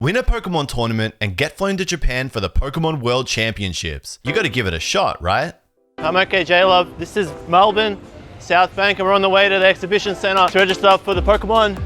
Win a Pokemon tournament and get flown to Japan for the Pokemon World Championships. You gotta give it a shot, right? I'm okJLUV. This is Melbourne, South Bank, and we're on the way to the exhibition centre to register for the Pokemon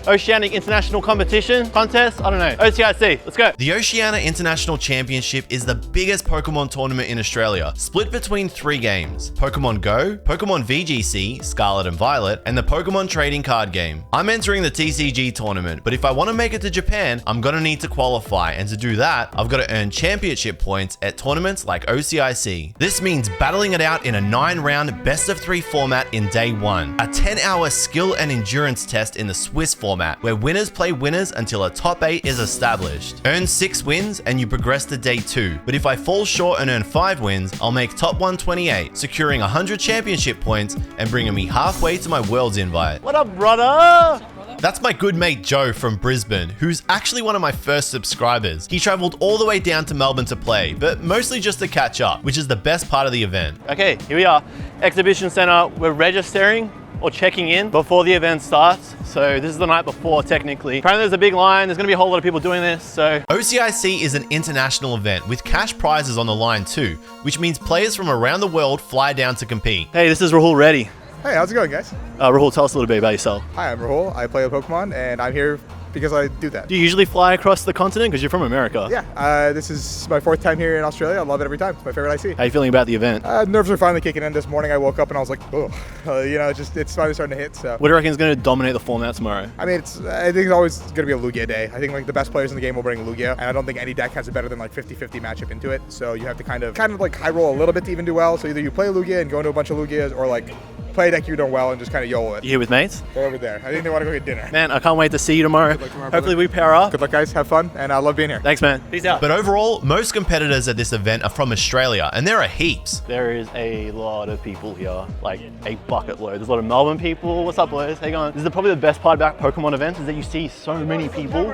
Oceania International Contest? I don't know. OCIC, let's go. The Oceania International Championship is the biggest Pokemon tournament in Australia, split between 3 games: Pokemon Go, Pokemon VGC, Scarlet and Violet, and the Pokemon trading card game. I'm entering the TCG tournament, but if I want to make it to Japan, I'm gonna need to qualify, and to do that, I've got to earn championship points at tournaments like OCIC. This means battling it out in a 9-round best-of-3 format in day 1, a 10-hour skill and endurance test in the Swiss format, where winners play winners until a top 8 is established. Earn 6 wins and you progress to day 2, but if I fall short and earn 5 wins, I'll make top 128, securing 100 championship points and bringing me halfway to my Worlds invite. What up, brother? That's my good mate Joe from Brisbane, who's actually one of my first subscribers. He traveled all the way down to Melbourne to play, but mostly just to catch up, which is the best part of the event. Okay, here we are. Exhibition Centre. We're registering or checking in before the event starts. So this is the night before, technically. Apparently there's a big line. There's gonna be a whole lot of people doing this, so. OCIC is an international event with cash prizes on the line too, which means players from around the world fly down to compete. Hey, this is Rahul, Reddy. Hey, how's it going, guys? Rahul, tell us a little bit about yourself. Hi, I'm Rahul. I play Pokemon, and I'm here because I do that. Do you usually fly across the continent? Because you're from America. Yeah, this is my 4th time here in Australia. I love it every time. It's my favorite IC. How are you feeling about the event? Nerves are finally kicking in. This morning I woke up and I was like, oh, it's finally starting to hit. So. What do you reckon is going to dominate the format tomorrow? I mean, I think it's always going to be a Lugia day. I think like the best players in the game will bring Lugia, and I don't think any deck has a better than like 50-50 matchup into it. So you have to kind of like high roll a little bit to even do well. So either you play Lugia and go into a bunch of Lugias, or like play a deck you're doing well and just kind of YOLO it. You here with mates? They're over there. I think they want to go get dinner. Man, I can't wait to see you tomorrow. Hopefully we pair up. Good luck, guys. Have fun, and I love being here. Thanks, man. Peace out. But overall, most competitors at this event are from Australia, and there are heaps. There is a lot of people here, like a bucket load. There's a lot of Melbourne people. What's up, boys? How you going? This is probably the best part about Pokemon events, is that you see so many people.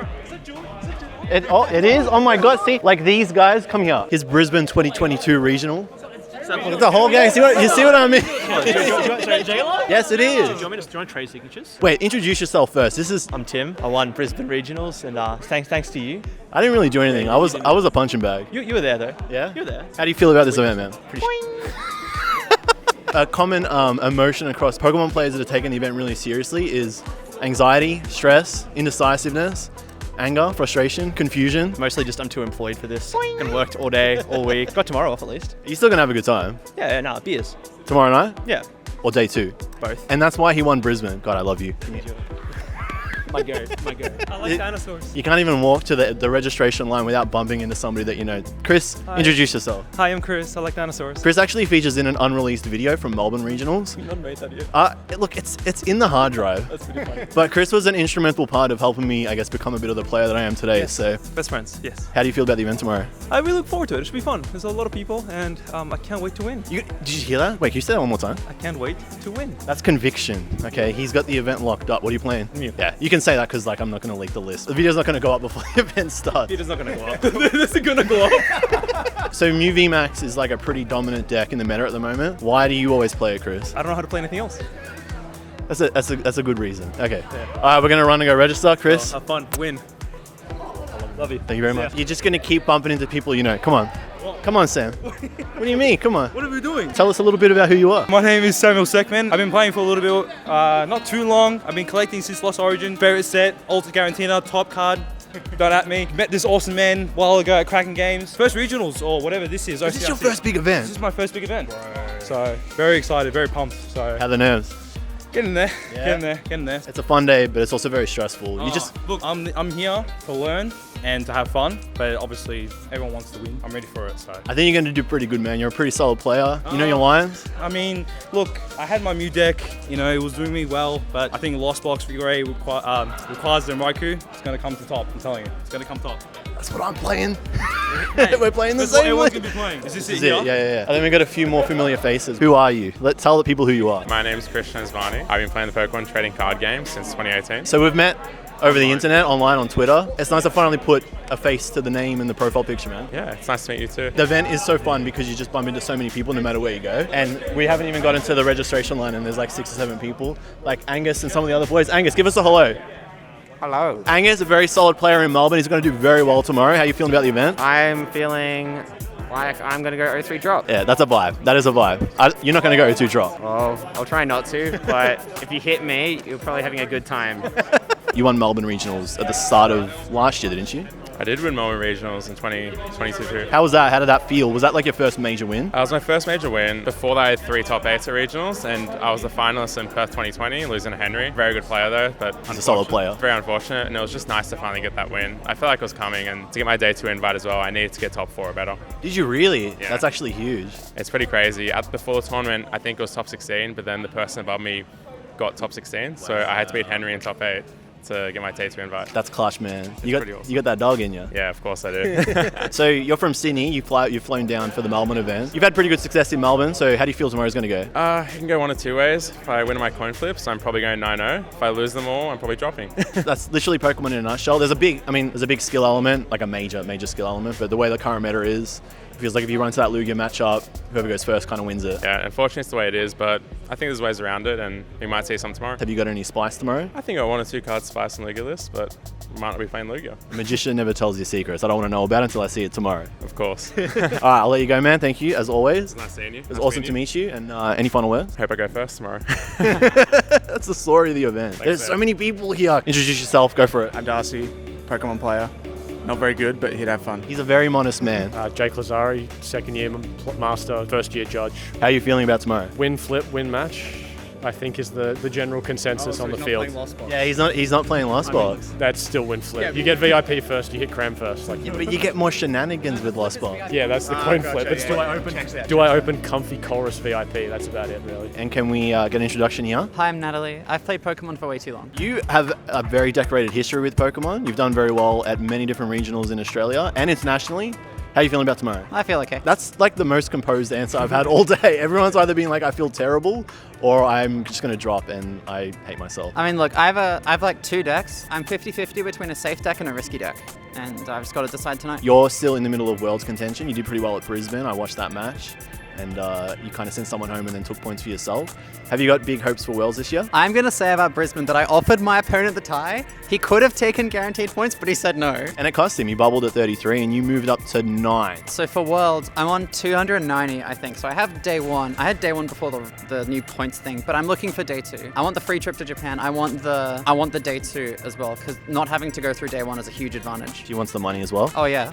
It is? Oh my God, see? Like these guys, come here. Here's Brisbane 2022 Regional. Look, the whole gang. You see what I mean? Yes, it is. Do you want to trade signatures? Wait, introduce yourself first. I'm Tim. I won Brisbane Regionals, and thanks to you. I didn't really do anything. I was a punching bag. You were there though. Yeah? You were there. How do you feel about this event, man? A common emotion across Pokemon players that are taking the event really seriously is anxiety, stress, indecisiveness, anger, frustration, confusion. Mostly just I'm too employed for this. And worked all day, all week. Got tomorrow off at least. Are you still gonna have a good time? Yeah, no, beers. Tomorrow night? Yeah. Or day 2? Both. And that's why he won Brisbane. God, I love you. My go. I like dinosaurs. You can't even walk to the registration line without bumping into somebody that you know. Chris, introduce yourself. Hi, I'm Chris. I like dinosaurs. Chris actually features in an unreleased video from Melbourne Regionals. You've not made that yet. Look, it's in the hard drive. That's pretty funny. But Chris was an instrumental part of helping me, I guess, become a bit of the player that I am today. Yes. So, Best friends, yes. how do you feel about the event tomorrow? I really look forward to it. It should be fun. There's a lot of people, and I can't wait to win. Did you hear that? Wait, can you say that one more time? I can't wait to win. That's conviction. Okay, he's got the event locked up. What are you playing? Mew. Yeah, you can say that because I'm not going to leak the list. The video's not going to go up before the event starts. It is not going to go up. This is going to go up. So Mew VMAX is like a pretty dominant deck in the meta at the moment. Why do you always play it, Chris? I don't know how to play anything else. That's a good reason. Okay. Yeah. All right, we're going to run and go register, Chris. Have fun. Win. Love you. Thank you very much. You're just going to keep bumping into people you know. Come on. Come on, Sam. What do you mean? Come on. What are we doing? Tell us a little bit about who you are. My name is Samuel Seckman. I've been playing for a little bit, not too long. I've been collecting since Lost Origin. Favorite set, Ultra Garantina, top card. Don't at me. Met this awesome man a while ago at Kraken Games. First regionals or whatever this is. Is this your first big event? This is my first big event. Right. So very excited, very pumped. So how are the nerves? Getting there, yeah. getting there. It's a fun day, but it's also very stressful. Look, I'm here to learn and to have fun, but obviously everyone wants to win. I'm ready for it, so. I think you're going to do pretty good, man. You're a pretty solid player. You know your lines? I mean, look, I had my Mew deck, it was doing me well, but I think Lost Box Figure 8 requires the Raikou. It's going to come to top, I'm telling you. It's going to come top. That's what I'm playing. Hey, we're playing the same everyone's way. Going to be playing. Is this it? Yeah. And then we got a few more familiar faces. Who are you? Let's tell the people who you are. My name is Christian Zvani. I've been playing the Pokemon trading card game since 2018. So we've met over the internet, online, on Twitter. It's nice to finally put a face to the name and the profile picture, man. Yeah, it's nice to meet you too. The event is so fun because you just bump into so many people no matter where you go. And we haven't even got into the registration line and there's like 6 or 7 people. Like Angus and some of the other boys. Angus, give us a hello. Hello. Angus, a very solid player in Melbourne. He's going to do very well tomorrow. How are you feeling about the event? I'm feeling like I'm going to go 0-3 drop. Yeah, that's a vibe. That is a vibe. You're not going to go 2 drop. Well, I'll try not to, but if you hit me, you're probably having a good time. You won Melbourne Regionals at the start of last year, didn't you? I did win Melbourne Regionals in 2022 too. How was that? How did that feel? Was that like your first major win? That was my first major win. Before that, I had 3 top 8s at regionals, and I was the finalist in Perth 2020, losing to Henry. Very good player though, but He's a solid player. Very unfortunate, and it was just nice to finally get that win. I felt like it was coming, and to get my day 2 invite as well, I needed to get top 4 or better. Did you really? Yeah. That's actually huge. It's pretty crazy. Before the tournament, I think it was top 16, but then the person above me got top 16, so I had to beat Henry in top 8 to get my day 2 invite. That's clutch, man. Pretty awesome. You got that dog in you. Yeah, of course I do. So you're from Sydney. You've flown down for the Melbourne event. You've had pretty good success in Melbourne. So how do you feel tomorrow's going to go? It can go one of 2 ways. If I win my coin flips, I'm probably going 9-0. If I lose them all, I'm probably dropping. That's literally Pokemon in a nutshell. There's a big skill element, like a major skill element. But the way the current meta is, it feels like if you run to that Lugia matchup, whoever goes first kind of wins it. Yeah, unfortunately it's the way it is, but I think there's ways around it, and we might see some tomorrow. Have you got any Splice tomorrow? I think I got 1 or 2 cards Spice on Lugia list, but we might not be playing Lugia. Magician never tells you secrets. I don't want to know about it until I see it tomorrow. Of course. All right, I'll let you go, man. Thank you, as always. It's nice seeing you. It was awesome to meet you. And any final words? Hope I go first tomorrow. That's the story of the event. There's so man. many people here. Introduce yourself. Go for it. I'm Darcy, Pokemon player. Not very good, but he'd have fun. He's a very modest man. Jake Lazari, second year master, first year judge. How are you feeling about tomorrow? Win, flip, win, match, I think is the general consensus on the field. Yeah, he's not playing Lost Box. That's still win, flip. You get VIP first, you hit cram first. Yeah, but you get more shenanigans with Lost Box. Yeah, that's the coin flip. It's do I open comfy chorus VIP? That's about it, really. And can we get an introduction here? Hi, I'm Natalie. I've played Pokemon for way too long. You have a very decorated history with Pokemon. You've done very well at many different regionals in Australia and internationally. How are you feeling about tomorrow? I feel okay. That's like the most composed answer I've had all day. Everyone's either being like, I feel terrible, or I'm just going to drop and I hate myself. I mean, look, I have like 2 decks. I'm 50-50 between a safe deck and a risky deck. And I've just got to decide tonight. You're still in the middle of Worlds contention. You did pretty well at Brisbane. I watched that match. And you kind of sent someone home and then took points for yourself. Have you got big hopes for Worlds this year? I'm going to say about Brisbane that I offered my opponent the tie. He could have taken guaranteed points, but he said no. And it cost him. He bubbled at 33 and you moved up to 9. So for Worlds, I'm on 290, I think. So I have day 1. I had day 1 before the new points thing, but I'm looking for day 2. I want the free trip to Japan. I want the day 2 as well, because not having to go through day 1 is a huge advantage. He wants the money as well? Oh, yeah.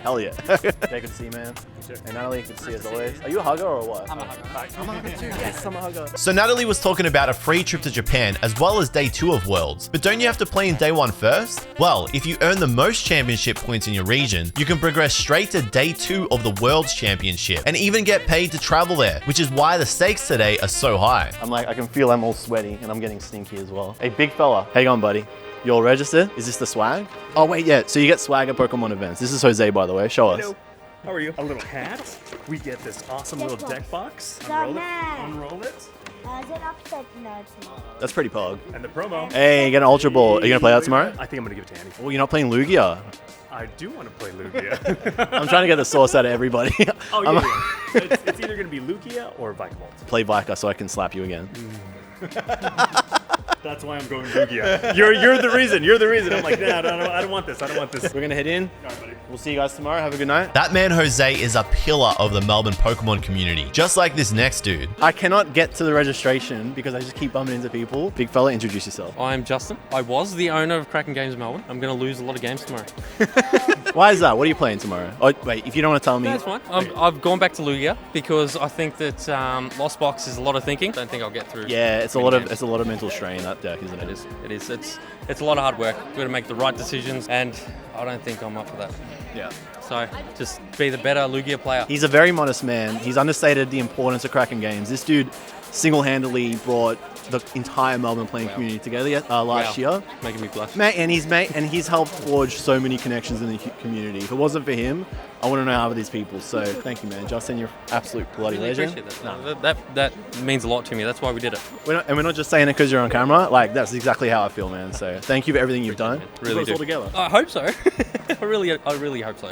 Hell yeah. Jay, good to see you, man. And Natalie, good to see you as always. Are you a hugger or what? I'm a hugger. I'm a hugger too. Yes, I'm a hugger. So Natalie was talking about a free trip to Japan as well as day 2 of Worlds. But don't you have to play in day 1 first? Well, if you earn the most championship points in your region, you can progress straight to day 2 of the Worlds Championship and even get paid to travel there, which is why the stakes today are so high. I can feel I'm all sweaty and I'm getting stinky as well. Hey, big fella. How you going, buddy? You all registered? Is this the swag? Oh, wait, yeah. So you get swag at Pokemon events. This is Jose, by the way. Show us. Hello. How are you? A little hat. We get this awesome little deck box. Unroll it. That's pretty pog. And the promo. Hey, you get an Ultra Ball. Are you going to play that tomorrow? I think I'm going to give it to Annie. Oh, you're not playing Lugia? I do want to play Lugia. I'm trying to get the sauce out of everybody. Oh, yeah. It's either going to be Lugia or Vikavolt. Play Vika so I can slap you again. That's why I'm going Lugia. You're the reason. You're the reason. I'm like, nah, I don't want this. I don't want this. We're going to head in. All right, buddy. We'll see you guys tomorrow. Have a good night. That man Jose is a pillar of the Melbourne Pokemon community, just like this next dude. I cannot get to the registration because I just keep bumping into people. Big fella, introduce yourself. I'm Justin. I was the owner of Kraken Games Melbourne. I'm going to lose a lot of games tomorrow. Why is that? What are you playing tomorrow? Oh, wait, if you don't want to tell me. That's fine. I've gone back to Lugia because I think that Lost Box is a lot of thinking. Don't think I'll get through. Yeah, it's a lot of mental strain, that deck, isn't it? It is. It's a lot of hard work. We've got to make the right decisions, and I don't think I'm up for that. Yeah. So just be the better Lugia player. He's a very modest man. He's understated the importance of Kraken Games. This dude single-handedly brought the entire Melbourne playing community together last year. Making me blush. And he's helped forge so many connections in the community. If it wasn't for him, I wouldn't know how these people. So thank you, man. Justin, you're absolute bloody really legend. Appreciate that. No. That means a lot to me. That's why we did it. We're not just saying it because you're on camera. Like, that's exactly how I feel, man. So thank you for everything you've done. Really do. All together. I hope so. I really hope so.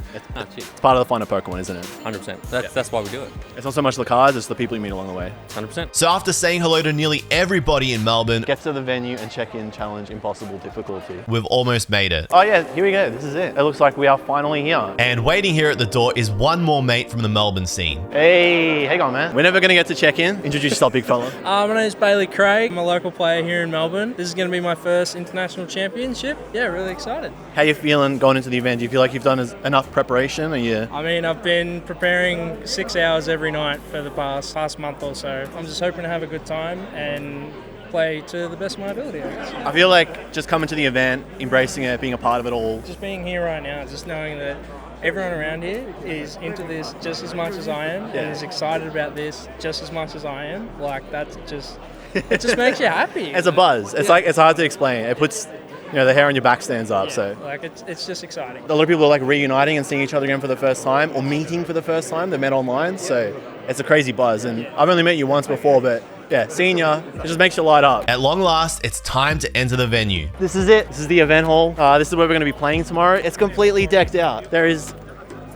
It's part of the fun of Pokemon, isn't it? 100%. That's why we do it. It's not so much the cards, it's the people you meet along the way. 100%. So after saying hello to nearly everybody in Melbourne, Get to the venue and check-in challenge impossible difficulty. we've almost made it. Oh yeah, here we go. This is it. It looks like we are finally here. And waiting here at the door is one more mate from the Melbourne scene. Hey, hang on, man. We're never gonna get to check in. Introduce yourself, big fella. My name's Bailey Craig. I'm a local player here in Melbourne. This is going to be my first international championship. Yeah, really excited. How you feeling going into the event? Do you feel like you've done enough preparation? Or you? I mean, I've been preparing 6 hours every night for the past month or so. I'm just hoping to have a good time and play to the best of my ability, I guess. I feel like just coming to the event, embracing it, being a part of it all. Just being here right now, just knowing that everyone around here is into this just as much as I am and is excited about this just as much as I am. Like, that's just, it just makes you happy. It's a buzz. It's like, it's hard to explain. It puts, the hair on your back stands up. So like, it's just exciting. a lot of people are like reuniting and seeing each other again for the first time or meeting for the first time. They met online. So it's a crazy buzz. And I've only met you once before, but yeah, seeing you, it just makes you light up. At long last, it's time to enter the venue. This is it. This is the event hall. This is where we're going to be playing tomorrow. It's completely decked out. There is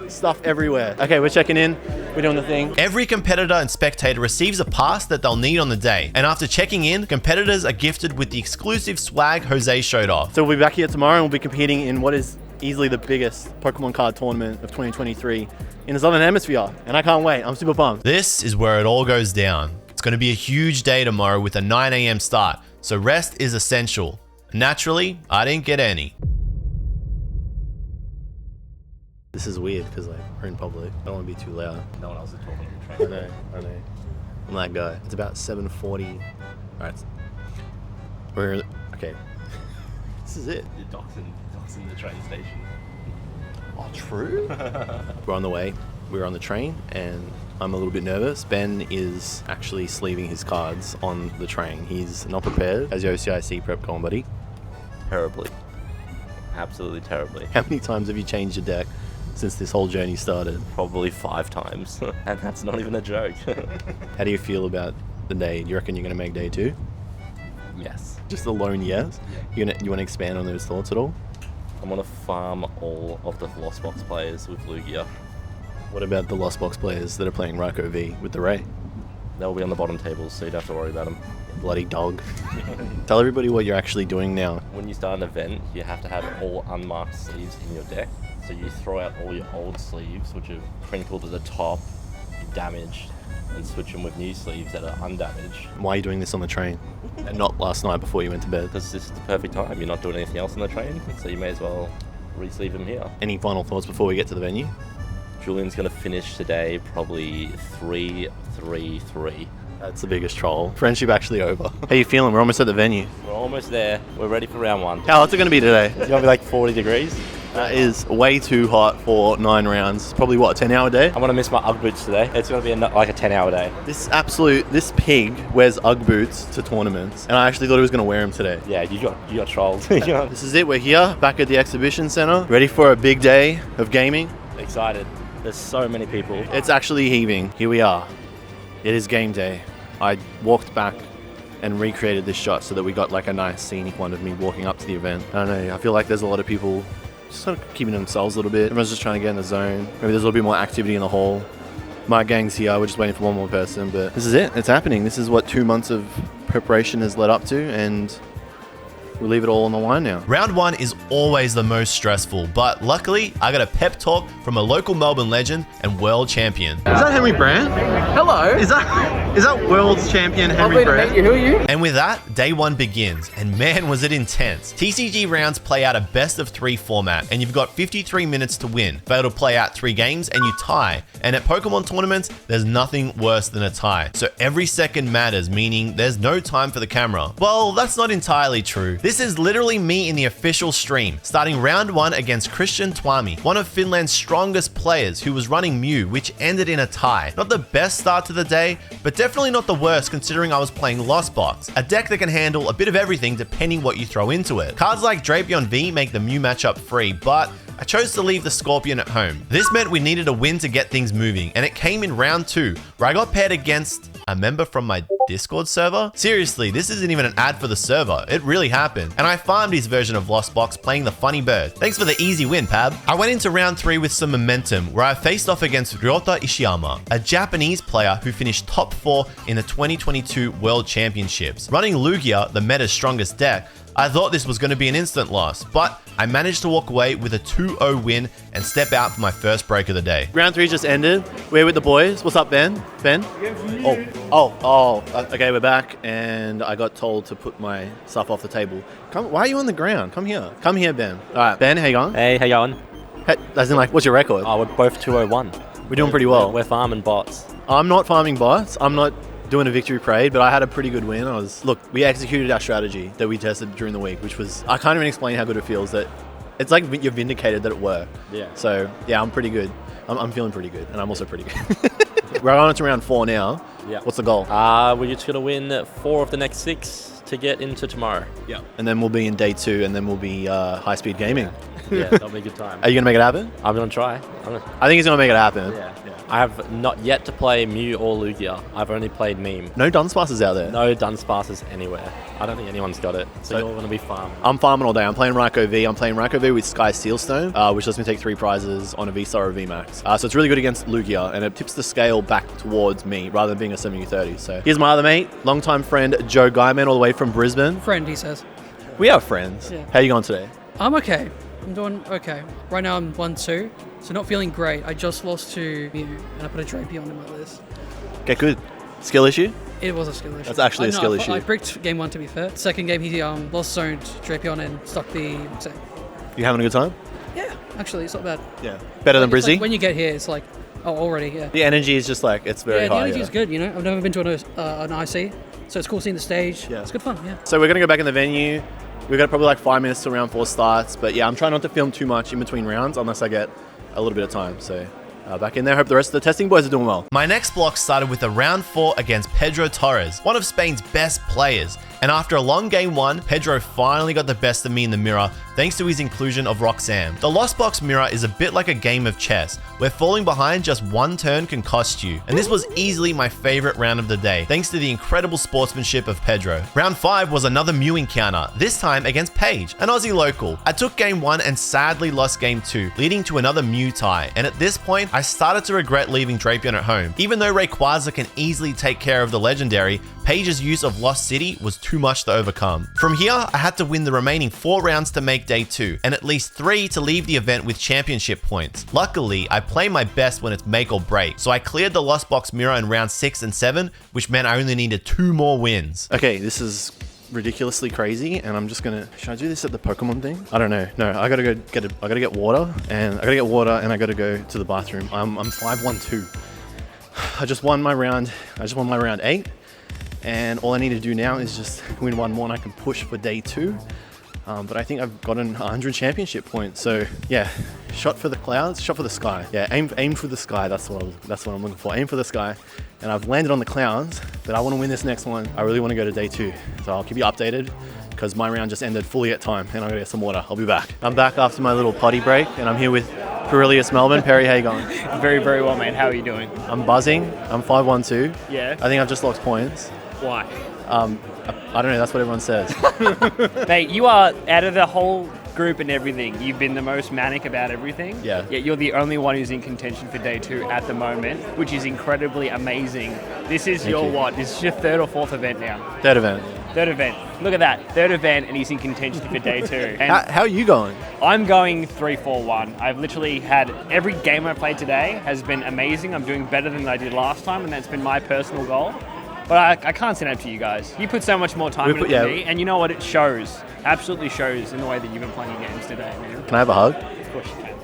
stuff everywhere. Okay, we're checking in. We're doing the thing. Every competitor and spectator receives a pass that they'll need on the day. And after checking in, competitors are gifted with the exclusive swag Jose showed off. So we'll be back here tomorrow and we'll be competing in what is easily the biggest Pokemon card tournament of 2023 in the Southern Hemisphere. And I can't wait. I'm super pumped. This is where it all goes down. It's going to be a huge day tomorrow with a 9 a.m. start, so rest is essential. Naturally, I didn't get any. This is weird because like we're in public. I don't want to be too loud. No one else is talking on the train. I know. I'm that guy. It's about 7:40. All right. We're okay. This is it. You're doxing the train station. Oh, true. We're on the way. We're on the train and I'm a little bit nervous. Ben is actually sleeving his cards on the train. He's not prepared. How's your OCIC prep going, buddy? Terribly. Absolutely terribly. How many times have you changed your deck since this whole journey started? Probably 5 times. And that's not even a joke. How do you feel about the day? Do you reckon you're going to make day 2? Yes. Just a lone yes? Yeah. You want to expand on those thoughts at all? I want to farm all of the Lost Box players with Lugia. What about the Lost Box players that are playing Raikou V with the Ray? They'll be on the bottom tables, so you don't have to worry about them. Bloody dog. Tell everybody what you're actually doing now. When you start an event, you have to have all unmarked sleeves in your deck. So you throw out all your old sleeves, which are crinkled at the top, damaged, and switch them with new sleeves that are undamaged. Why are you doing this on the train? And not last night before you went to bed? Because this is the perfect time. You're not doing anything else on the train, so you may as well re-sleeve them here. Any final thoughts before we get to the venue? Julian's going to finish today probably 3-3-3. That's the biggest troll. Friendship actually over. How you feeling? We're almost at the venue. We're almost there. We're ready for round 1. How hot's it going to be today? It's going to be like 40 degrees. That is way too hot for 9 rounds. Probably what, a 10-hour day? I'm going to miss my UGG boots today. It's going to be like a 10-hour day. This pig wears UGG boots to tournaments, and I actually thought he was going to wear them today. Yeah, you got trolled. This is it. We're here, back at the exhibition center, ready for a big day of gaming. Excited. There's so many people. It's actually heaving. Here we are. It is game day. I walked back and recreated this shot so that we got like a nice scenic one of me walking up to the event. I don't know, I feel like there's a lot of people just sort of keeping to themselves a little bit. Everyone's just trying to get in the zone. Maybe there's a little bit more activity in the hall. My gang's here, we're just waiting for one more person, but this is it, it's happening. This is what 2 months of preparation has led up to, and we leave it all on the line now. Round 1 is always the most stressful, but luckily I got a pep talk from a local Melbourne legend and world champion. Is that Henry Brandt? Hello. Is that world champion Henry Brandt? Who are you? And with that, day 1 begins, and man was it intense. TCG rounds play out a best of 3 format, and you've got 53 minutes to win. Fail to play out 3 games and you tie. And at Pokemon tournaments, there's nothing worse than a tie. So every second matters, meaning there's no time for the camera. Well, that's not entirely true. This is literally me in the official stream, starting round 1 against Christian Twami, one of Finland's strongest players who was running Mew, which ended in a tie. Not the best start to the day, but definitely not the worst considering I was playing Lost Box, a deck that can handle a bit of everything depending what you throw into it. Cards like Drapion V make the Mew matchup free, but I chose to leave the Scorpion at home. This meant we needed a win to get things moving, and it came in round 2, where I got paired against a member from my Discord server? Seriously, this isn't even an ad for the server. It really happened. And I farmed his version of Lost Box playing the funny bird. Thanks for the easy win, Pab. I went into round 3 with some momentum where I faced off against Ryota Ishiyama, a Japanese player who finished top 4 in the 2022 World Championships. Running Lugia, the meta's strongest deck, I thought this was going to be an instant loss, but I managed to walk away with a 2-0 win and step out for my first break of the day. Round 3 just ended. We're with the boys. What's up, Ben? Ben? Okay, we're back, and I got told to put my stuff off the table. Why are you on the ground? Come here. Come here, Ben. All right, Ben, how you going? Hey, how you going? As in, like, what's your record? Oh, we're both 201. We're doing pretty well. We're farming bots. I'm not farming bots. I'm not doing a victory parade, but I had a pretty good win. Look, we executed our strategy that we tested during the week, which was, I can't even explain how good it feels that it's like you're vindicated that it worked. Yeah. So, yeah, I'm pretty good. I'm feeling pretty good, and I'm also pretty good. We're on to round 4 now. Yeah. What's the goal? We're just going to win 4 of the next 6 to get into tomorrow. Yeah. And then we'll be in day 2, and then we'll be high-speed gaming. Yeah, that'll be a good time. Are you going to make it happen? I'm going to try. I think he's going to make it happen. Yeah. I have not yet to play Mew or Lugia. I've only played Meme. No Dunsparces out there? No Dunsparces anywhere. I don't think anyone's got it. So you're going to be farming. I'm farming all day. I'm playing Raikou V. I'm playing Raikou V with Sky Steelstone, which lets me take 3 prizes on a V-Star or V-Max. So it's really good against Lugia, and it tips the scale back towards me rather than being a 70-30. So here's my other mate, longtime friend Joe Guyman, all the way from Brisbane. Friend, he says. We are friends. Yeah. How you going today? I'm okay. I'm doing okay. Right now I'm 1-2, so not feeling great. I just lost to Mew, and I put a Drapion in my list. Okay, good. Skill issue? It was a skill issue. That's actually a skill issue. I bricked game 1 to be fair. Second game he lost zoned Drapion and stuck the Mixer. You having a good time? Yeah, actually it's not bad. Yeah. Better than Brizzy? Like when you get here, it's like, oh, already, yeah. The energy is just like, it's very high. Yeah, the energy is good, you know. I've never been to an IC, so it's cool seeing the stage. Yeah. It's good fun, yeah. So we're going to go back in the venue. We've got probably like 5 minutes till round 4 starts. But yeah, I'm trying not to film too much in between rounds unless I get a little bit of time. So back in there. Hope the rest of the testing boys are doing well. My next block started with a round 4 against Pedro Torres, one of Spain's best players. And after a long game 1, Pedro finally got the best of me in the mirror thanks to his inclusion of Roxanne. The Lost Box mirror is a bit like a game of chess, where falling behind just 1 turn can cost you. And this was easily my favorite round of the day, thanks to the incredible sportsmanship of Pedro. Round 5 was another Mew encounter, this time against Paige, an Aussie local. I took game 1 and sadly lost game 2, leading to another Mew tie. And at this point, I started to regret leaving Drapion at home. Even though Rayquaza can easily take care of the legendary, Paige's use of Lost City was too much to overcome. From here, I had to win the remaining 4 rounds to make day 2, and at least 3 to leave the event with championship points. Luckily, I play my best when it's make or break, so I cleared the Lost Box mirror in round 6 and 7, which meant I only needed 2 more wins. Okay, this is ridiculously crazy, and I'm just gonna, should I do this at the Pokemon thing? I don't know. No, I gotta go I gotta get water, and I gotta go to the bathroom. I'm 5-1-2. I just won my round 8. And all I need to do now is just win 1 more and I can push for day 2. But I think I've gotten 100 championship points. So yeah, shot for the clouds, shot for the sky. Yeah, aim for the sky. That's what I'm looking for. Aim for the sky. And I've landed on the clouds, but I want to win this next one. I really want to go to day 2. So I'll keep you updated because my round just ended fully at time and I'm gonna get some water. I'll be back. I'm back after my little potty break and I'm here with Perilius Melbourne. Perry, how you going? Very, very well, mate. How are you doing? I'm buzzing. I'm 5-1-2. Yeah. I think I've just lost points. Why? I don't know, that's what everyone says. Mate, you are, out of the whole group and everything, you've been the most manic about everything. Yeah. Yet you're the only one who's in contention for day 2 at the moment, which is incredibly amazing. This is Thank your you. what? This is your 3rd or 4th event now? 3rd event. 3rd event. Look at that. 3rd event and he's in contention for day 2. And How are you going? I'm going 3-4-1. I've literally had every game I played today has been amazing. I'm doing better than I did last time, and that's been my personal goal. But I can't stand up to you guys. You put so much more time into than me, and you know what? It shows. Absolutely shows in the way that you've been playing your games today, man. Can I have a hug? Of course you can.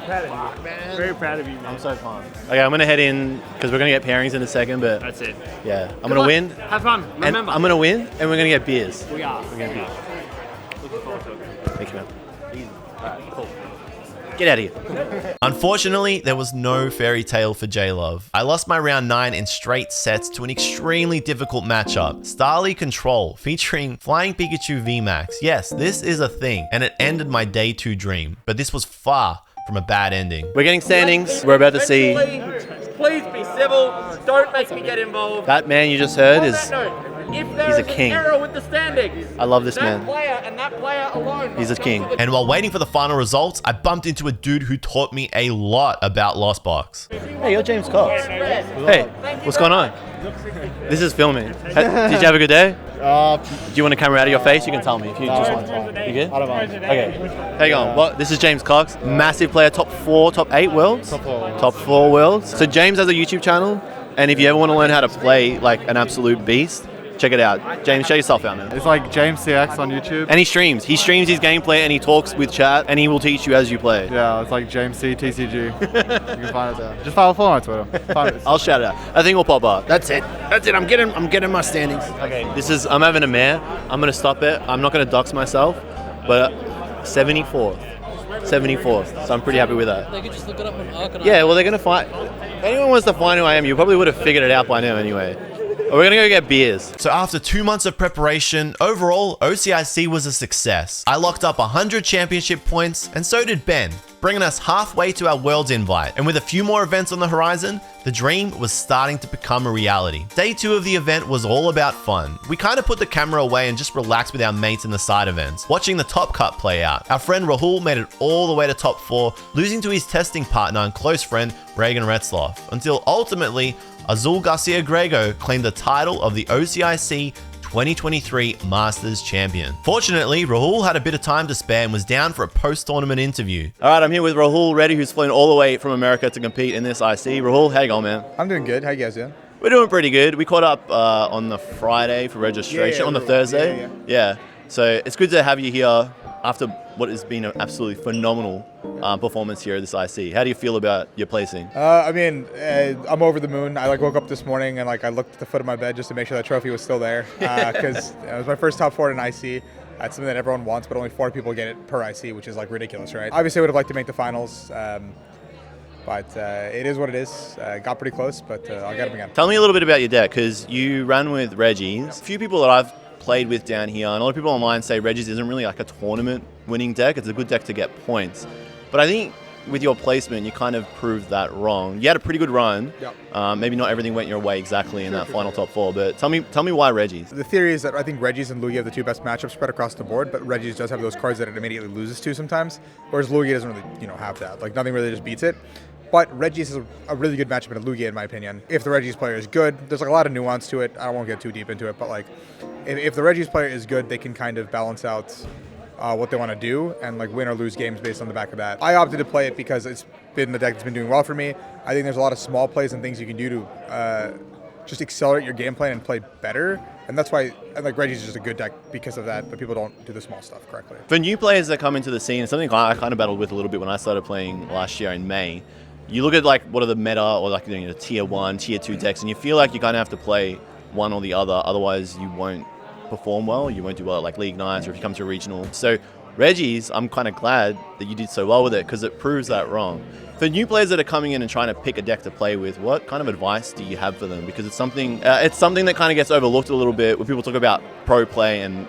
Proud of you, man. Very proud of you, man. I'm so pumped. Okay, I'm gonna head in because we're gonna get pairings in a second, but that's it. Yeah, I'm Good gonna luck. win. Have fun. And Remember. I'm gonna win, and we're gonna get beers. We are. We're gonna get Looking forward to it. Thank you, man. Easy. All right, cool. Get out of here. Unfortunately, there was no fairy tale for JLUV. I lost my round 9 in straight sets to an extremely difficult matchup, Starly Control, featuring Flying Pikachu VMAX. Yes, this is a thing, and it ended my day 2 dream, but this was far from a bad ending. We're getting standings. We're about to see. Please be civil. Don't make me get involved. That man you just heard is If there he's a is an king. error with the standings, I love this that man. player and that player alone. He's a king. And while waiting for the final results, I bumped into a dude who taught me a lot about Lost Box. Hey, you're James Cox. Hey, what's going on? This is filming. Did you have a good day? Do you want a camera out of your face? You can tell me if you just want. You good? I don't mind. Okay. How you going? Well, this is James Cox, massive player, top 4, top 8 worlds? Top 4 worlds. So James has a YouTube channel, and if you ever want to learn how to play like an absolute beast, check it out. James, show yourself out, man. It's like James CX on YouTube. And he streams. He streams his gameplay and he talks with chat and he will teach you as you play. Yeah, it's like James C TCG. You can find it there. Just follow on Twitter. I'll shout it out. I think we'll pop up. That's it. I'm getting my standings. Okay. I'm having a mare. I'm gonna stop it. I'm not gonna dox myself, but 74th. 74th. So I'm pretty happy with that. They could just look it up on Arcanine. Yeah, well they're gonna find. If anyone wants to find who I am, you probably would have figured it out by now anyway. We're gonna go get beers. So after 2 months of preparation, overall, OCIC was a success. I locked up 100 championship points, and so did Ben, bringing us halfway to our Worlds invite. And with a few more events on the horizon, the dream was starting to become a reality. Day 2 of the event was all about fun. We kind of put the camera away and just relaxed with our mates in the side events, watching the top cut play out. Our friend Rahul made it all the way to top 4, losing to his testing partner and close friend, Reagan Retzloff, until ultimately, AzulGG claimed the title of the OCIC 2023 Masters Champion. Fortunately, Rahul had a bit of time to spare and was down for a post-tournament interview. All right, I'm here with Rahul Reddy, who's flown all the way from America to compete in this IC. Rahul, how you going, man? I'm doing good. How you guys doing? We're doing pretty good. We caught up on the Friday for registration, on the Thursday. Yeah. So it's good to have you here after what has been an absolutely phenomenal performance here at this IC. How do you feel about your placing? I'm over the moon. I woke up this morning and I looked at the foot of my bed just to make sure that trophy was still there because it was my first top 4 in IC. That's something that everyone wants, but only 4 people get it per IC, which is ridiculous, right? Obviously, I would have liked to make the finals, but it is what it is. Got pretty close, but I'll get them again. Tell me a little bit about your deck, because you ran with Reggie's. A few people that I've played with down here, and a lot of people online say Reggie's isn't really a tournament winning deck. It's a good deck to get points. But I think with your placement, you kind of proved that wrong. You had a pretty good run. Yep. Maybe not everything went your way exactly in that final top 4, but tell me why Reggie's. The theory is that I think Reggie's and Lugia have the 2 best matchups spread across the board, but Reggie's does have those cards that it immediately loses to sometimes, whereas Lugia doesn't really, have that. Nothing really just beats it. But Reggie's is a really good matchup in Lugia, in my opinion. If the Reggie's player is good, there's a lot of nuance to it. I won't get too deep into it, but if the Reggie's player is good, they can kind of balance out what they want to do and win or lose games based on the back of that. I opted to play it because it's been the deck that's been doing well for me. I think there's a lot of small plays and things you can do to just accelerate your game plan and play better. And that's why Reggie's is just a good deck because of that, but people don't do the small stuff correctly. For new players that come into the scene, something I kind of battled with a little bit when I started playing last year in May. You look at what are the meta or tier 1, tier 2 decks, and you feel like you kind of have to play one or the other, otherwise you won't perform well, you won't do well at League Nights or if you come to a regional. So Reggie's, I'm kind of glad that you did so well with it because it proves that wrong. For new players that are coming in and trying to pick a deck to play with, what kind of advice do you have for them? Because it's something that kind of gets overlooked a little bit when people talk about pro play and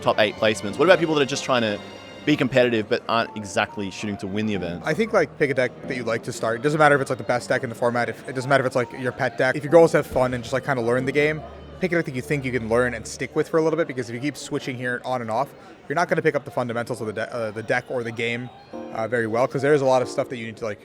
top 8 placements. What about people that are just trying to be competitive but aren't exactly shooting to win the event? I think pick a deck that you like to start. It doesn't matter if it's the best deck in the format. It doesn't matter if it's your pet deck. If your goal is to have fun and just kind of learn the game, pick a deck that you think you can learn and stick with for a little bit, because if you keep switching here on and off, you're not going to pick up the fundamentals of the deck or the game very well, because there is a lot of stuff that you need to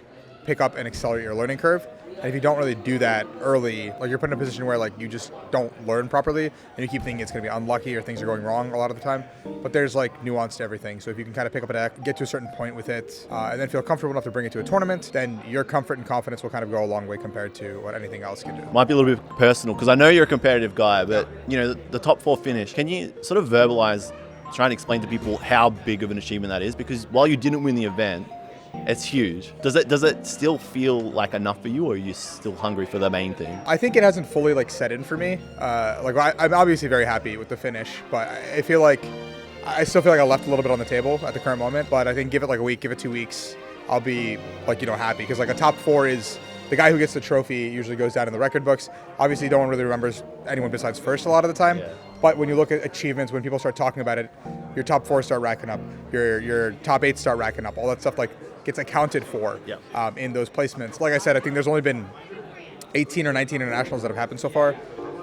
pick up and accelerate your learning curve. And if you don't really do that early, you're put in a position where you just don't learn properly and you keep thinking it's going to be unlucky or things are going wrong a lot of the time. But there's nuance to everything. So if you can kind of pick up a deck, get to a certain point with it, and then feel comfortable enough to bring it to a tournament, then your comfort and confidence will kind of go a long way compared to what anything else can do. Might be a little bit personal because I know you're a competitive guy, but the top 4 finish, can you sort of verbalize, try and explain to people how big of an achievement that is? Because while you didn't win the event, it's huge. Does it still feel like enough for you, or are you still hungry for the main thing? I think it hasn't fully set in for me. I'm obviously very happy with the finish, but I still feel like I left a little bit on the table at the current moment. But I think give it a week, give it 2 weeks, I'll be happy, because a top 4 is the guy who gets the trophy usually goes down in the record books. Obviously, no one really remembers anyone besides first a lot of the time. Yeah. But when you look at achievements, when people start talking about it, your top 4 start racking up, your top 8 start racking up, all that stuff gets accounted for in those placements. Like I said, I think there's only been 18 or 19 internationals that have happened so far.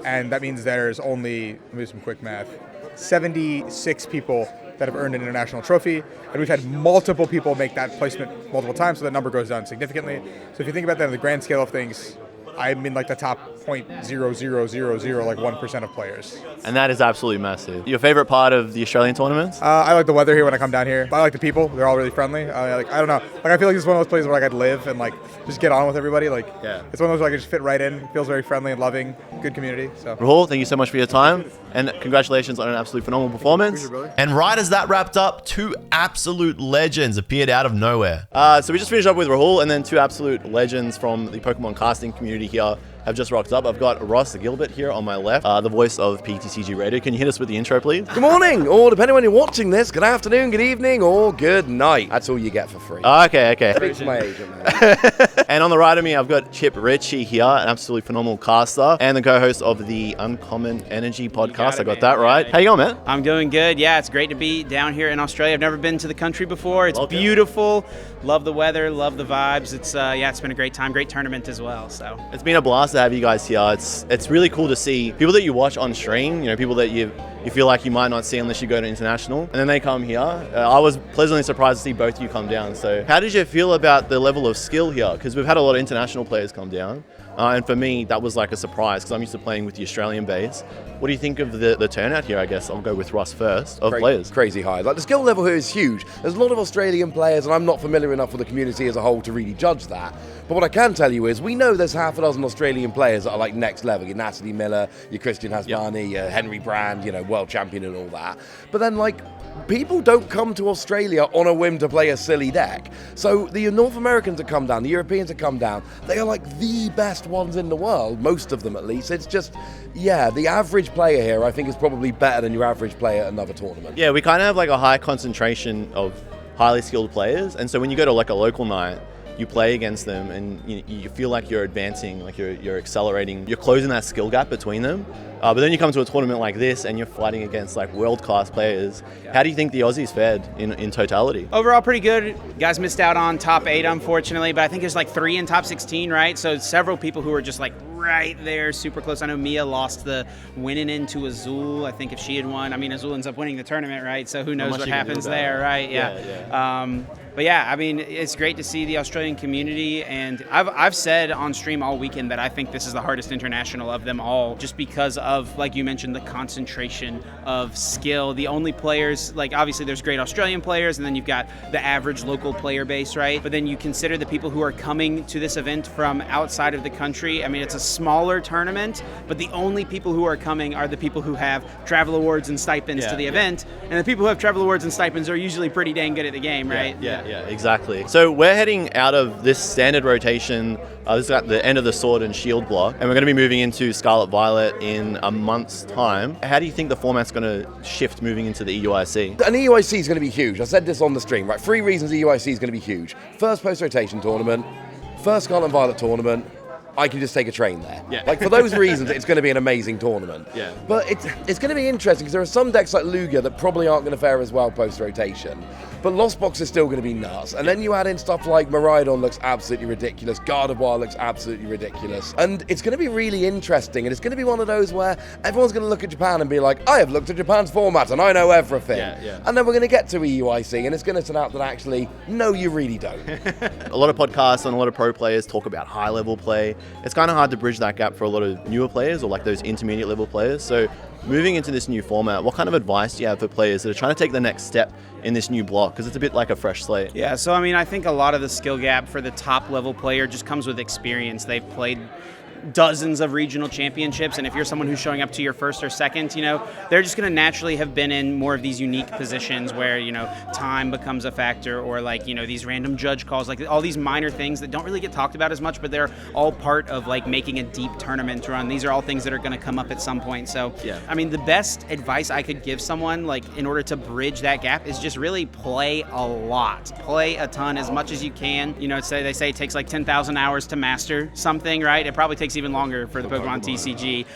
And that means there's only, let me do some quick math, 76 people that have earned an international trophy. And we've had multiple people make that placement multiple times, so that number goes down significantly. So if you think about that in the grand scale of things, I'm in like the top 0.0000 like 1% of players. And that is absolutely massive. Your favorite part of the Australian tournaments? I like the weather here when I come down here. I like the people. They're all really friendly. I don't know. Like I feel like it's one of those places where I could live and like just get on with everybody. Like it's one of those where I can just fit right in. It feels very friendly and loving. Good community. So Rahul, thank you so much for your time, and congratulations on an absolutely phenomenal performance. And right as that wrapped up, two absolute legends appeared out of nowhere. So we just finished up with Rahul, and then two absolute legends from the Pokemon casting community here have just rocked up. I've got Ross Gilbert here on my left, the voice of PTCG Radio. Can you hit us with the intro, please? Good morning, or depending on when you're watching this, good afternoon, good evening, or good night. That's all you get for free. Okay. Speak to my agent, man. And on the right of me, I've got Chip Richey here, an absolutely phenomenal caster, and the co-host of the Uncommon Energy podcast. I got that right. How you going, man? I'm doing good. Yeah, it's great to be down here in Australia. I've never been to the country before. It's beautiful. Love the weather. Love the vibes. It's it's been a great time. Great tournament as well. So it's been a blast to have you guys here. It's really cool to see people that you watch on stream. You know, people that you feel like you might not see unless you go to international, and then they come here. I was pleasantly surprised to see both of you come down. So how did you feel about the level of skill here? Because we've had a lot of international players come down. And for me, that was like a surprise because I'm used to playing with the Australian base. What do you think of the turnout here? I guess I'll go with Ross first, of players. Crazy high. Like the skill level here is huge. There's a lot of Australian players, and I'm not familiar enough with the community as a whole to really judge that. But what I can tell you is we know there's half a dozen Australian players that are like next level. Your Natalie Miller, your Christian Hasbani, your Henry Brand, world champion and all that. But then people don't come to Australia on a whim to play a silly deck. So the North Americans that come down, the Europeans that come down, they are like the best ones in the world, most of them at least. It's just, the average player here I think is probably better than your average player at another tournament. Yeah, we kind of have like a high concentration of highly skilled players, and so when you go to like a local night, you play against them and you feel like you're advancing, like you're accelerating, you're closing that skill gap between them. But then you come to a tournament like this and you're fighting against like world-class players. How do you think the Aussies fared in totality? Overall, pretty good. Guys missed out on top 8, unfortunately, but I think there's like 3 in top 16, right? So several people who were just like right there, super close. I know Mia lost the winning into Azul. I think if she had won, Azul ends up winning the tournament, right? So who knows what happens there, right? Yeah. But yeah, it's great to see the Australian community, and I've said on stream all weekend that I think this is the hardest international of them all, just because of, like you mentioned, the concentration of skill. The only players, like obviously there's great Australian players, and then you've got the average local player base, right? But then you consider the people who are coming to this event from outside of the country. It's a smaller tournament, but the only people who are coming are the people who have travel awards and stipends to the event, and the people who have travel awards and stipends are usually pretty dang good at the game, right? Yeah, exactly. So we're heading out of this standard rotation. This is at the end of the Sword and Shield block, and we're going to be moving into Scarlet Violet in a month's time. How do you think the format's going to shift moving into the EUIC? An EUIC is going to be huge. I said this on the stream, right? 3 reasons the EUIC is going to be huge. First post-rotation tournament, first Scarlet and Violet tournament, I can just take a train there. Yeah. Like for those reasons, it's going to be an amazing tournament. Yeah. But it's going to be interesting because there are some decks like Lugia that probably aren't going to fare as well post-rotation. But Lost Box is still going to be nuts. And then you add in stuff like Miraidon looks absolutely ridiculous. Gardevoir looks absolutely ridiculous. And it's going to be really interesting. And it's going to be one of those where everyone's going to look at Japan and be like, I have looked at Japan's format and I know everything. Yeah. And then we're going to get to EUIC and it's going to turn out that actually, no, you really don't. A lot of podcasts and a lot of pro players talk about high-level play. It's kind of hard to bridge that gap for a lot of newer players or like those intermediate level players. So moving into this new format, what kind of advice do you have for players that are trying to take the next step in this new block? Because it's a bit like a fresh slate. Yeah, so I think a lot of the skill gap for the top level player just comes with experience. They've played dozens of regional championships, and if you're someone who's showing up to your first or second, they're just going to naturally have been in more of these unique positions where, time becomes a factor, or like, these random judge calls, like all these minor things that don't really get talked about as much, but they're all part of like making a deep tournament run. These are all things that are going to come up at some point. So, the best advice I could give someone, like in order to bridge that gap, is just really play a lot. Play a ton, as much as you can. They say it takes like 10,000 hours to master something, right? It probably takes takes even longer for the Pokemon TCG.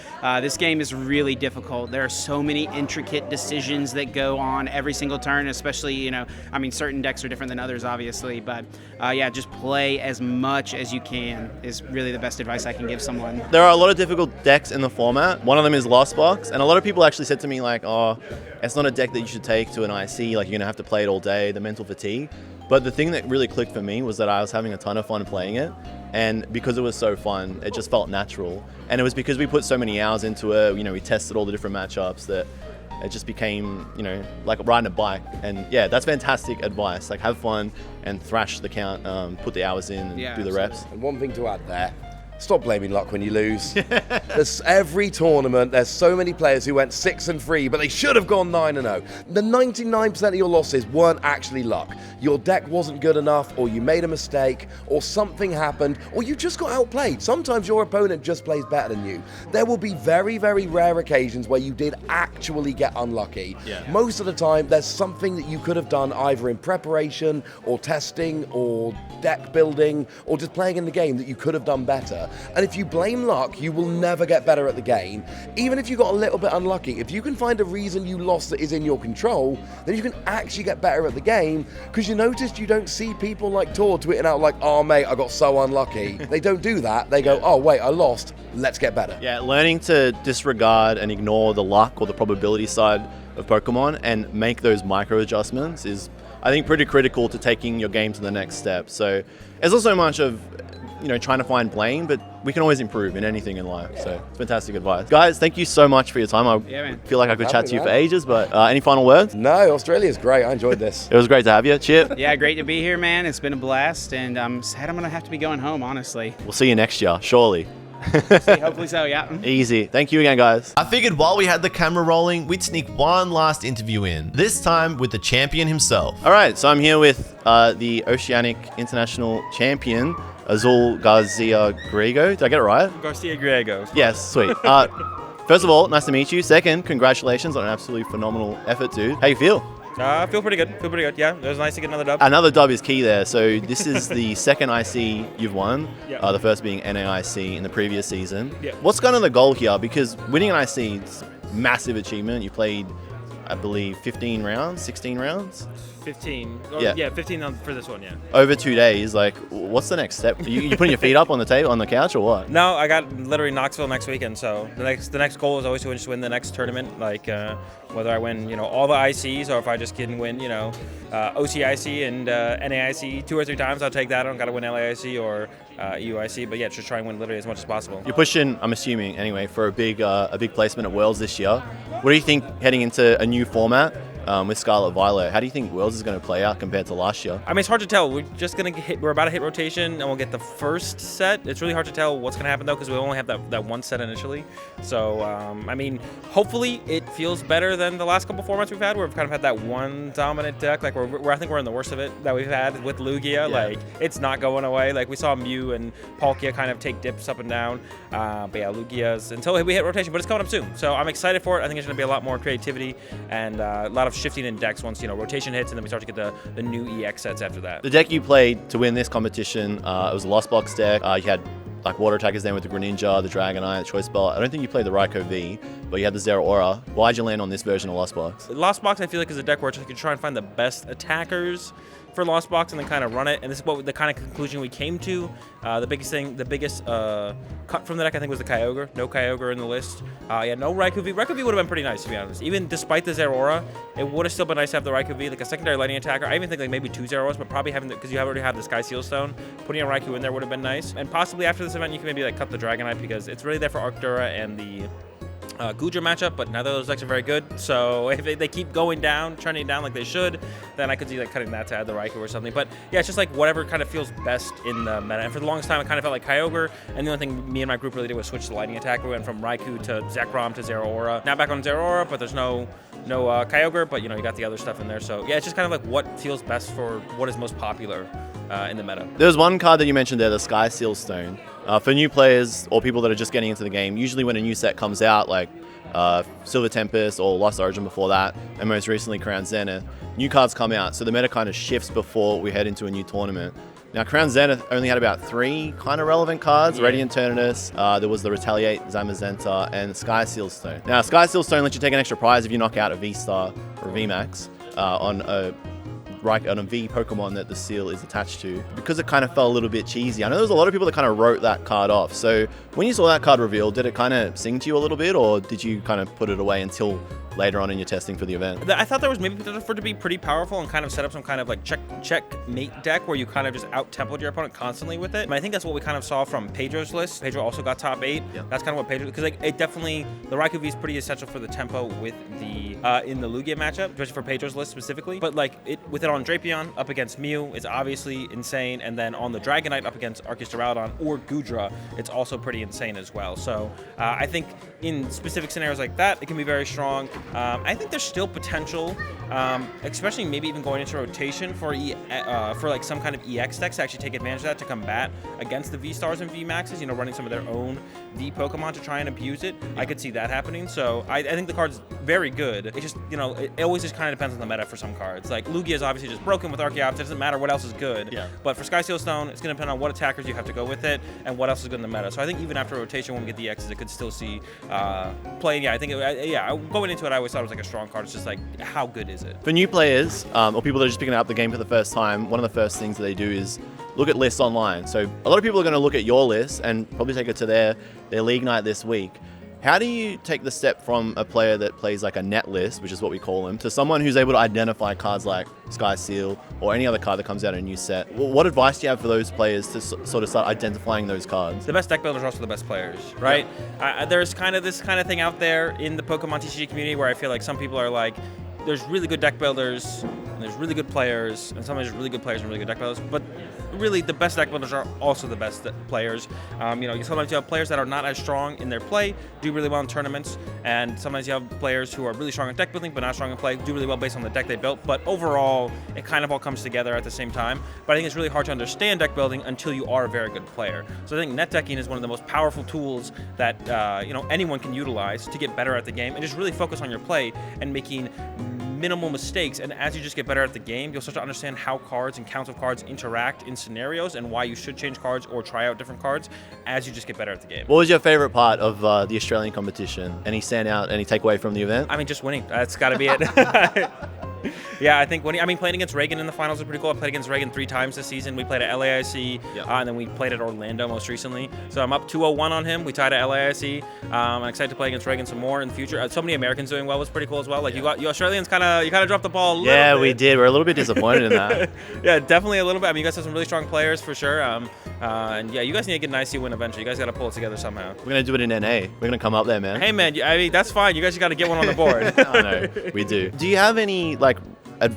This game is really difficult. There are so many intricate decisions that go on every single turn, especially, you know, I mean, certain decks are different than others, obviously, but yeah, just play as much as you can is really the best advice I can give someone. There are a lot of difficult decks in the format. One of them is Lost Box, and a lot of people actually said to me like, oh, it's not a deck that you should take to an IC, like you're gonna have to play it all day, the mental fatigue. But the thing that really clicked for me was that I was having a ton of fun playing it, and because it was so fun, it just felt natural. And it was because we put so many hours into it, you know, we tested all the different matchups that it just became, you know, like riding a bike. And yeah, that's fantastic advice. Like have fun and thrash the count, put the hours in and do the reps. And one thing to add there, stop blaming luck when you lose. There's every tournament, there's so many players who went 6-3, but they should have gone 9-0. The 99% of your losses weren't actually luck. Your deck wasn't good enough, or you made a mistake, or something happened, or you just got outplayed. Sometimes your opponent just plays better than you. There will be very, very rare occasions where you did actually get unlucky. Most of the time, there's something that you could have done either in preparation, or testing, or deck building, or just playing in the game that you could have done better. And if you blame luck, you will never get better at the game. Even if you got a little bit unlucky, if you can find a reason you lost that is in your control, then you can actually get better at the game, because you noticed you don't see people like Tor tweeting out like, oh mate, I got so unlucky. They don't do that. They go, oh wait, I lost, let's get better. Yeah, learning to disregard and ignore the luck or the probability side of Pokemon and make those micro adjustments is, I think, pretty critical to taking your game to the next step. So there's also much of, you know, trying to find blame, but we can always improve in anything in life. So it's fantastic advice. Guys, thank you so much for your time. I feel like I could chat to you for ages, but any final words? No, Australia's great. I enyed this. It was great to have you. Chip. Yeah, great to be here, man. It's been a blast, and I'm sad I'm going to have to be going home, honestly. We'll see you next year, surely. Hopefully so, yeah. Easy. Thank you again, guys. I figured while we had the camera rolling, we'd sneak one last interview in, this time with the champion himself. All right, so I'm here with the Oceanic International Champion, AzulGG. Did I get it right? Garcia Griego. Yes, sweet. First of all, nice to meet you. Second, congratulations on an absolutely phenomenal effort, dude. How you feel? I feel pretty good. Yeah, it was nice to get another dub. Another dub is key there. So this is the second IC you've won. The first being NAIC in the previous season. What's kind of the goal here? Because winning an IC is a massive achievement. You played, I believe, 15 rounds, 16 rounds? 15. Yeah. 15 for this one, yeah. Over 2 days, like, what's the next step? You putting your feet up on the table, on the couch, or what? No, I got literally Knoxville next weekend, so the next goal is always to just win the next tournament, like whether I win, you know, all the ICs, or if I just can win, you know, OCIC and NAIC 2 or 3 times, I'll take that. I don't got to win LAIC or EUIC, but yeah, just try and win literally as much as possible. You're pushing, I'm assuming, anyway, for a big placement at Worlds this year. What do you think heading into a new format? With Scarlet and Violet, how do you think Worlds is going to play out compared to last year? I mean, it's hard to tell. We're about to hit rotation, and we'll get the first set. It's really hard to tell what's going to happen, though, because we only have that one set initially. So, I mean, hopefully it feels better than the last couple formats we've had, where we've kind of had that one dominant deck. Like, I think we're in the worst of it that we've had with Lugia. Yeah. Like, it's not going away. Like, we saw Mew and Palkia kind of take dips up and down. But yeah, Lugia's until we hit rotation, but it's coming up soon. So I'm excited for it. I think it's going to be a lot more creativity and a lot of shifting in decks once, you know, rotation hits, and then we start to get the new EX sets after that. The deck you played to win this competition, it was a Lost Box deck. You had like water attackers then with the Greninja, the Dragonite, the Choice Belt. I don't think you played the Raikou V, but you had the Zeraora. Why'd you land on this version of Lost Box? Lost Box, I feel like, is a deck where you can try and find the best attackers for Lost Box and then kind of run it, and this is what the kind of conclusion we came to. The biggest cut from the deck, I think, was the Kyogre. No Kyogre in the list. Yeah, no Raikou V. Raikou V would have been pretty nice, to be honest. Even despite the Zeraora, it would have still been nice to have the Raikou V, like a secondary lightning attacker. I even think like maybe 2 Zeraoras, but probably having, because you already have the Sky Seal Stone, putting a Raikou in there would have been nice. And possibly after this event, you can maybe like cut the Dragonite, because it's really there for Arctura and the Goodra matchup, but neither of those decks are very good. So if they keep going down, trending down like they should, then I could see like cutting that to add the Raikou or something. But yeah, it's just like whatever kind of feels best in the meta. And for the longest time, I kind of felt like Kyogre, and the only thing me and my group really did was switch the lightning attack. We went from Raikou to Zekrom to Zeraora. Now back on Zeraora, but there's no Kyogre, but you know, you got the other stuff in there. So yeah, it's just kind of like what feels best for what is most popular in the meta. There's one card that you mentioned there, the Sky Seal Stone. For new players or people that are just getting into the game, usually when a new set comes out, like Silver Tempest or Lost Origin before that, and most recently Crown Zenith, new cards come out, so the meta kind of shifts before we head into a new tournament. Now, Crown Zenith only had about 3 kind of relevant cards, Radiant Turnus, there was the Retaliate, Zamazenta, and Sky Seal Stone. Now, Sky Seal Stone lets you take an extra prize if you knock out a V-Star or a V-Max on a V Pokemon that the seal is attached to. Because it kind of felt a little bit cheesy, I know there's a lot of people that kind of wrote that card off. So when you saw that card revealed, did it kind of sing to you a little bit, or did you kind of put it away until later on in your testing for the event? I thought there was maybe potential for it to be pretty powerful and kind of set up some kind of like checkmate deck where you kind of just out-tempoed your opponent constantly with it. And I think that's what we kind of saw from Pedro's list. Pedro also got top 8. Yep. That's kind of what Pedro, because like it definitely, the Raikou V is pretty essential for the tempo with the in the Lugia matchup, especially for Pedro's list specifically. But like with it on Drapion up against Mew is obviously insane, and then on the Dragonite up against Arceus Duraludon or Goodra, it's also pretty insane as well. So I think in specific scenarios like that, it can be very strong. I think there's still potential, especially maybe even going into rotation for like some kind of EX decks to actually take advantage of that to combat against the V-Stars and V-Maxes, you know, running some of their own V Pokemon to try and abuse it. Yeah. I could see that happening. So I think the card's very good. It just, you know, it always just kind of depends on the meta for some cards. Like Lugia is obviously just broken with Archeops. It doesn't matter what else is good. Yeah. But for Sky Seal Stone, it's going to depend on what attackers you have to go with it and what else is good in the meta. So I think even after rotation, when we get the X's, it could still see playing. Yeah, I think, going into it, I always thought it was like a strong card. It's just like, how good is it? For new players, or people that are just picking up the game for the first time, one of the first things that they do is look at lists online. So a lot of people are going to look at your list and probably take it to their league night this week. How do you take the step from a player that plays like a net list, which is what we call them, to someone who's able to identify cards like Sky Seal or any other card that comes out in a new set? What advice do you have for those players to sort of start identifying those cards? The best deck builders are also the best players, right? Yeah. There's kind of this kind of thing out there in the Pokemon TCG community where I feel like some people are like, there's really good deck builders, and there's really good players, and sometimes there's really good players and really good deck builders, but really the best deck builders are also the best players. You know, sometimes you have players that are not as strong in their play, do really well in tournaments, and sometimes you have players who are really strong in deck building but not strong in play, do really well based on the deck they built, but overall it kind of all comes together at the same time. But I think it's really hard to understand deck building until you are a very good player. So I think net decking is one of the most powerful tools that you know, anyone can utilize to get better at the game and just really focus on your play and making minimal mistakes. And as you just get better at the game, you'll start to understand how cards and counts of cards interact in scenarios and why you should change cards or try out different cards as you just get better at the game. What was your favorite part of the Australian competition? Any standout, any takeaway from the event? I mean, just winning. That's got to be it. Yeah, I think playing against Reagan in the finals was pretty cool. I played against Reagan 3 times this season. We played at LAIC, and then we played at Orlando most recently. So I'm up 2-0-1 on him. We tied at LAIC. I'm excited to play against Reagan some more in the future. So many Americans doing well was pretty cool as well. Like you Australians kind of dropped the ball a little bit. We did. We're a little bit disappointed in that. Yeah, definitely a little bit. I mean, you guys have some really strong players for sure. And yeah, you guys need to get an IC win eventually. You guys got to pull it together somehow. We're going to do it in NA. We're going to come up there, man. Hey, man, I mean, that's fine. You guys just got to get one on the board. I know, we do. Do you have any, like,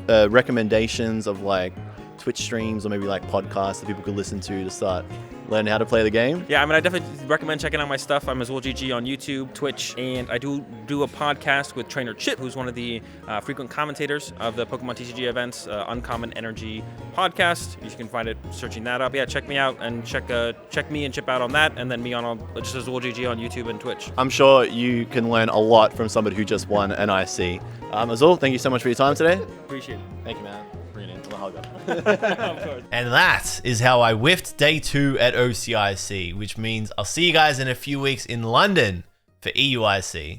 recommendations of like Twitch streams or maybe like podcasts that people could listen to start learning how to play the game? Yeah, I mean, I definitely recommend checking out my stuff. I'm AzulGG on YouTube, Twitch, and I do a podcast with Trainer Chip, who's one of the frequent commentators of the Pokemon TCG events, Uncommon Energy podcast. You can find it searching that up. Yeah, check me out and check me and Chip out on that, and then me on just AzulGG on YouTube and Twitch. I'm sure you can learn a lot from somebody who just won an IC. Azul, thank you so much for your time today. Appreciate it. Thank you, man. Bring it in. Of course. And that is how I whiffed day 2 at OCIC, which means I'll see you guys in a few weeks in London for EUIC.